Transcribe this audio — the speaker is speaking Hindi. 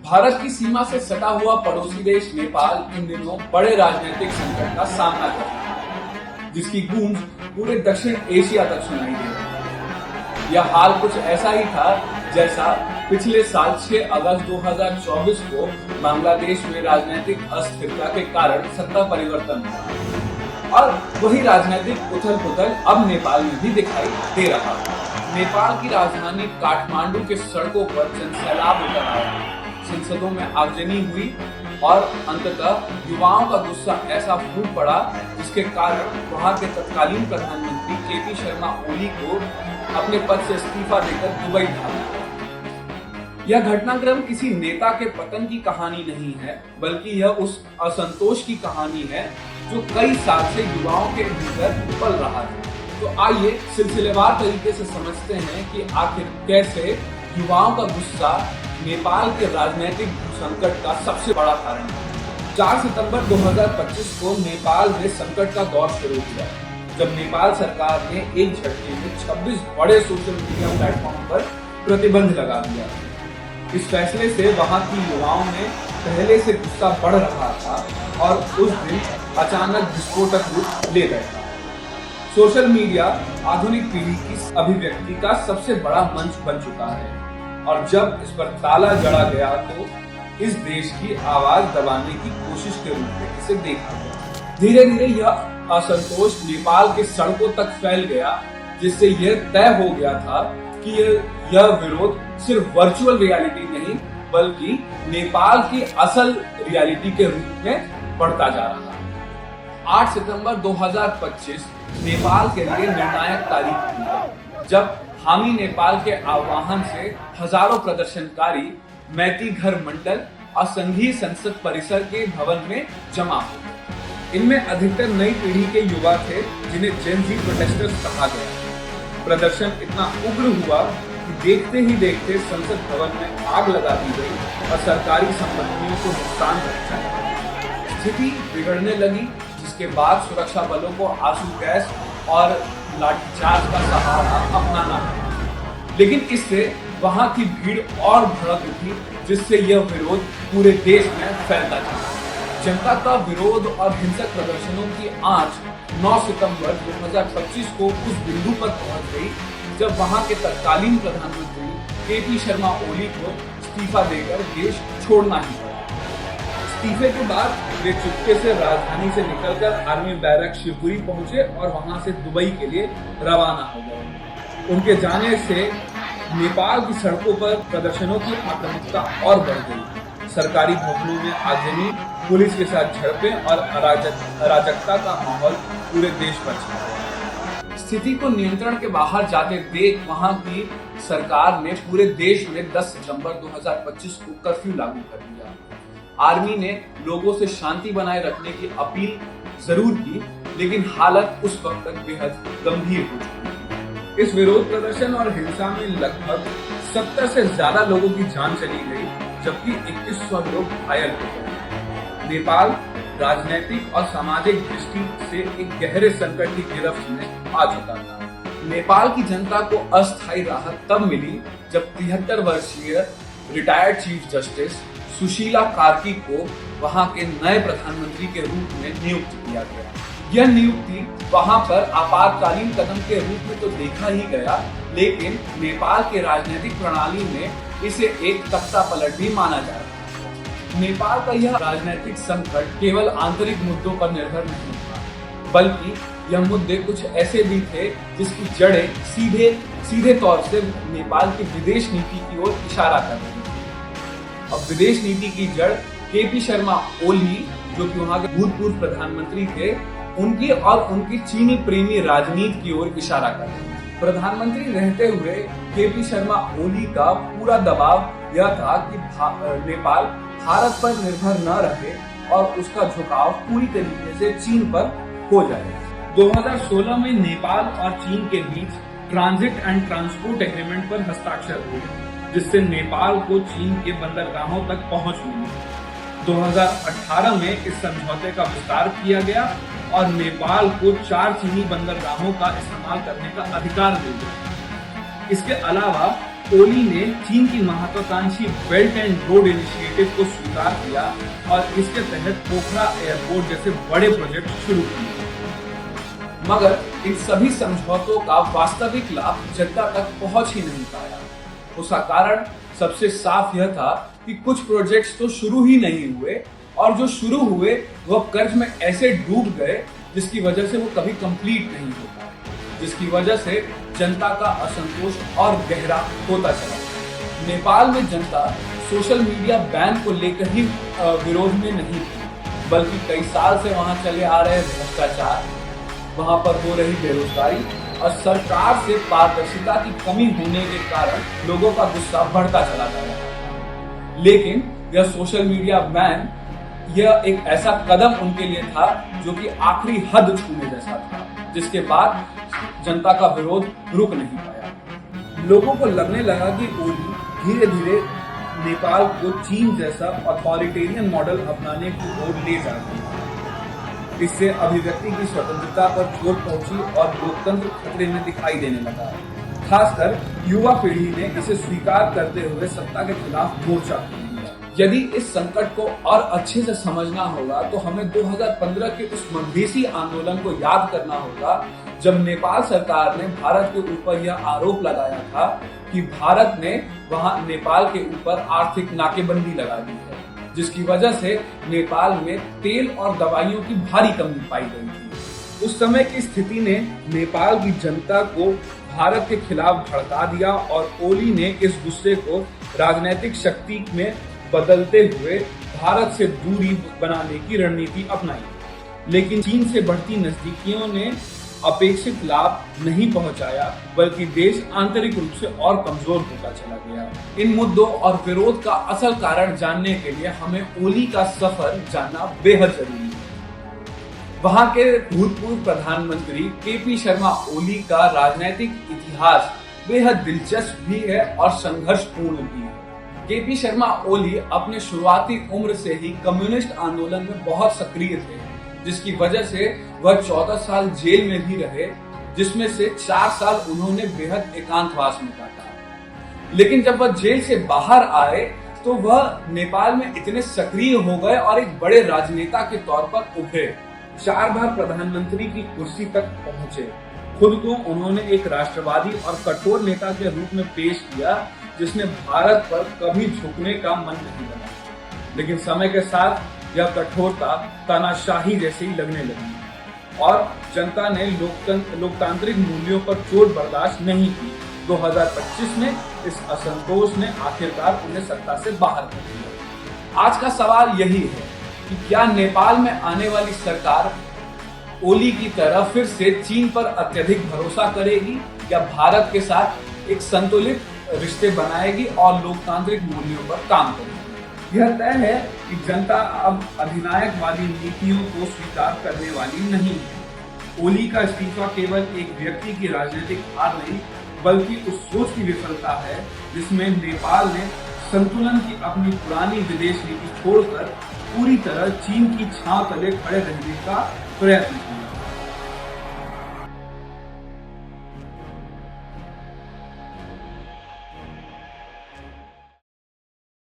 भारत की सीमा से सटा हुआ पड़ोसी देश नेपाल इन दिनों बड़े राजनीतिक संकट का सामना कर रहा है, जिसकी गूंज पूरे दक्षिण एशिया तक सुनाई दे रही है। यह हाल कुछ ऐसा ही था जैसा पिछले साल 6 अगस्त 2024 को बांग्लादेश में राजनीतिक अस्थिरता के कारण सत्ता परिवर्तन हुआ और वही राजनीतिक उथल पुथल अब नेपाल में भी दिखाई दे रहा है। नेपाल की राजधानी काठमांडू के सड़कों पर जनसैलाब उतर आया, संसदों में आगजनी हुई और अंततः युवाओं का गुस्सा ऐसा फूट पड़ा जिसके कारण वहां के तत्कालीन प्रधानमंत्री केपी शर्मा ओली को अपने पद से इस्तीफा देकर दुबई भागा। यह घटनाक्रम किसी नेता के पतन की कहानी नहीं है, बल्कि यह उस असंतोष की कहानी है जो कई साल से युवाओं के भीतर पल रहा है। तो आइए सिलसिलेवार तरीके से समझते हैं कि आखिर कैसे युवाओं का गुस्सा नेपाल के राजनीतिक संकट का सबसे बड़ा कारण है। 4 सितंबर 2025 को नेपाल में संकट का दौर शुरू हुआ, जब नेपाल सरकार ने एक झटके में 26 बड़े सोशल मीडिया प्लेटफॉर्म पर प्रतिबंध लगा दिया। इस फैसले से वहां की युवाओं में पहले से गुस्सा बढ़ रहा था और उस दिन अचानक विस्फोटक रूप ले गया। सोशल मीडिया आधुनिक पीढ़ी की अभिव्यक्ति का सबसे बड़ा मंच बन चुका है और जब इस पर ताला जड़ा गया तो इस देश की आवाज दबाने की कोशिश के रूप में इसे देखा गया। धीरे धीरे यह असंतोष नेपाल के सड़कों तक फैल गया, जिससे यह तय हो गया था कि यह विरोध सिर्फ वर्चुअल रियलिटी नहीं बल्कि नेपाल की असल रियलिटी के रूप में बढ़ता जा रहा है। 8 सितंबर 2025 नेपाल के लिए निर्णायक तारीख थी, जब हामी नेपाल के आह्वान से हजारों प्रदर्शनकारी मैती घर मंडल और संघीय संसद परिसर के भवन में जमा हुए। इनमें अधिकतर नई पीढ़ी के युवा थे, जिन्हें जेन ज़ी प्रोटेस्टर्स कहा गया। प्रदर्शन इतना उग्र हुआ कि देखते ही देखते संसद भवन में आग लगा दी गई और सरकारी संपत्तियों को नुकसान पहुंचाया। स्थिति बिगड़ने लगी, जिसके बाद सुरक्षा बलों को आंसू गैस और लाठीचार्ज का सहारा अपनाना पड़ा। लेकिन इससे वहां की भीड़ और भड़क उठी, जिससे यह विरोध पूरे देश में फैलता चला। जनता का विरोध और हिंसक प्रदर्शनों की आंच 9 सितंबर 2025 को उस बिंदु पर पहुंच गई जब वहां के तत्कालीन प्रधानमंत्री केपी शर्मा ओली को इस्तीफा देकर देश छोड़ना ही पड़ा। इस्तीफे के बाद वे चुपके से राजधानी से निकलकर आर्मी बैरक शिवपुरी पहुंचे और वहां से दुबई के लिए रवाना हो गए। उनके जाने से नेपाल की सड़कों पर प्रदर्शनों की आक्रामकता और बढ़ गई। सरकारी भवनों में आगजनी, पुलिस के साथ झड़पें और अराजकता का माहौल पूरे देश पर छा। स्थिति को नियंत्रण के बाहर जाते देख वहां की सरकार ने पूरे देश में 10 सितंबर 2025 को कर्फ्यू लागू कर दिया। आर्मी ने लोगों से शांति बनाए रखने की अपील जरूर की, लेकिन हालत उस वक्त तक बेहद गंभीर हो चुकी थी। इस विरोध प्रदर्शन और हिंसा में लगभग 70 से ज्यादा लोगों की जान चली गई, जबकि 2100 लोग घायल हो गए। नेपाल राजनीतिक और सामाजिक दृष्टि से एक गहरे संकट की गिरफ्त में आ चुका था। नेपाल की जनता को अस्थायी राहत तब मिली जब 73 वर्षीय retired chief justice Sushila Karki को वहां के नए प्रधानमंत्री के रूप में नियुक्त किया गया। यह नियुक्ति वहां पर आपातकालीन कदम के रूप में तो देखा ही गया, लेकिन नेपाल के राजनीतिक प्रणाली में इसे एक तख्ता पलट भी माना जा रहा है। नेपाल का यह राजनीतिक संकट केवल आंतरिक मुद्दों पर निर्भर नहीं था, बल्कि यह मुद्दे कुछ ऐसे भी थे जिसकी जड़ें सीधे तौर से नेपाल की विदेश नीति की ओर इशारा कर रही थी। अब विदेश नीति की जड़ केपी शर्मा ओली, जो कि वहां के भूतपूर्व प्रधानमंत्री थे, उनकी और उनकी चीनी प्रेमी राजनीति की ओर इशारा कर रही थी। प्रधानमंत्री रहते हुए केपी शर्मा ओली का पूरा दबाव यह था कि नेपाल भारत पर निर्भर न रहे और उसका झुकाव पूरी तरीके से चीन पर हो जाए। 2016 में नेपाल और चीन के बीच ट्रांजिट एंड ट्रांसपोर्ट एग्रीमेंट पर हस्ताक्षर हुए, जिससे नेपाल को चीन के बंदरगाहों तक पहुंच मिली। 2018 में इस समझौते का विस्तार किया गया और नेपाल को 4 चीनी बंदरगाहों का इस्तेमाल करने का अधिकार दिया गया। इसके अलावा ओली ने चीन की महत्वाकांक्षी belt and road initiative initiative को स्वीकार किया और इसके तहत पोखरा एयरपोर्ट जैसे बड़े प्रोजेक्ट शुरू किए। मगर इन सभी समझौतों का वास्तविक लाभ जनता तक पहुंच ही नहीं पाया। उसका कारण सबसे साफ यह था कि कुछ प्रोजेक्ट्स तो शुरू ही नहीं हुए और जो शुरू हुए वह कर्ज में ऐसे डूब गए जिसकी वजह से वो कभी कंप्लीट नहीं हो पाए, जिसकी वजह से जनता का असंतोष और गहरा होता चला। नेपाल में जनता सोशल मीडिया बैन को लेकर ही विरोध में नहीं थी, बल्कि कई साल से वहां चले आ रहे भ्रष्टाचार, वहां पर हो रही बेरोजगारी और सरकार से पारदर्शिता की कमी होने के कारण लोगों का गुस्सा बढ़ता चला जा रहा है। लेकिन यह सोशल मीडिया बैन यह एक ऐसा कदम उनके लिए था जो कि आखिरी हद छूने जैसा था, जिसके बाद जनता का विरोध रुक नहीं पाया। लोगों को लगने लगा कि ओली धीरे धीरे नेपाल को चीन जैसा अथॉरिटेरियन मॉडल अपनाने की ओर ले जा रही है। इससे अभिव्यक्ति की स्वतंत्रता पर चोट पहुंची और लोकतंत्र खतरे में दिखाई देने लगा। खासकर युवा पीढ़ी ने इसे स्वीकार करते हुए सत्ता के खिलाफ मोर्चा खोल दिया। यदि इस संकट को और अच्छे से समझना होगा तो हमें 2015 के उस मधेसी आंदोलन को याद करना होगा, जब नेपाल सरकार ने भारत के ऊपर यह आरोप लगाया था कि भारत ने वहां नेपाल के ऊपर आर्थिक नाकेबंदी लगा दी है, जिसकी वजह से नेपाल में तेल और दवाइयों की भारी कमी पाई गई थी। उस समय की स्थिति ने नेपाल की जनता को भारत के खिलाफ भड़का दिया और ओली ने इस गुस्से को राजनीतिक शक्ति में बदलते हुए भारत से दूरी बनाने की रणनीति अपनाई। लेकिन चीन से बढ़ती नजदीकियों ने अपेक्षित लाभ नहीं पहुंचाया, बल्कि देश आंतरिक रूप से और कमजोर होता चला गया। इन मुद्दों और विरोध का असल कारण जानने के लिए हमें ओली का सफर जानना बेहद जरूरी है। वहां के भूतपूर्व प्रधानमंत्री केपी शर्मा ओली का राजनीतिक इतिहास बेहद दिलचस्प भी है और संघर्षपूर्ण भी है। केपी शर्मा ओली अपने शुरुआती उम्र से ही कम्युनिस्ट आंदोलन में बहुत सक्रिय थे, जिसकी वजह से वह 14 साल जेल में भी रहे, जिसमें से 4 साल उन्होंने बेहद एकांतवास में काटा। लेकिन जब वह जेल से बाहर आए तो वह नेपाल में इतने सक्रिय हो गए और एक बड़े राजनेता के तौर पर उभरे। 4 बार प्रधानमंत्री की कुर्सी तक पहुंचे। खुद को उन्होंने एक राष्ट्रवादी और कठोर नेता के रूप में पेश किया, जिसने भारत पर कभी झुकने का मन नहीं बना। लेकिन समय के साथ यह कठोरता तानाशाही जैसी लगने लगी और जनता ने लोकतांत्रिक मूल्यों पर चोट बर्दाश्त नहीं की। 2025 में इस असंतोष ने आखिरकार उन्हें सत्ता से बाहर कर दिया। आज का सवाल यही है कि क्या नेपाल में आने वाली सरकार ओली की तरह फिर से चीन पर अत्यधिक भरोसा करेगी या भारत के साथ एक संतुलित रिश्ते बनाएगी और लोकतांत्रिक मूल्यों पर काम करेगी। यह तय है कि जनता अब अधिनायकवादी नीतियों को स्वीकार करने वाली नहीं है। ओली का इस्तीफा केवल एक व्यक्ति की राजनीतिक हार नहीं, बल्कि उस सोच की विफलता है जिसमें नेपाल ने संतुलन की अपनी पुरानी विदेश नीति छोड़कर पूरी तरह चीन की छांव तले खड़े रहने का प्रयत्न किया।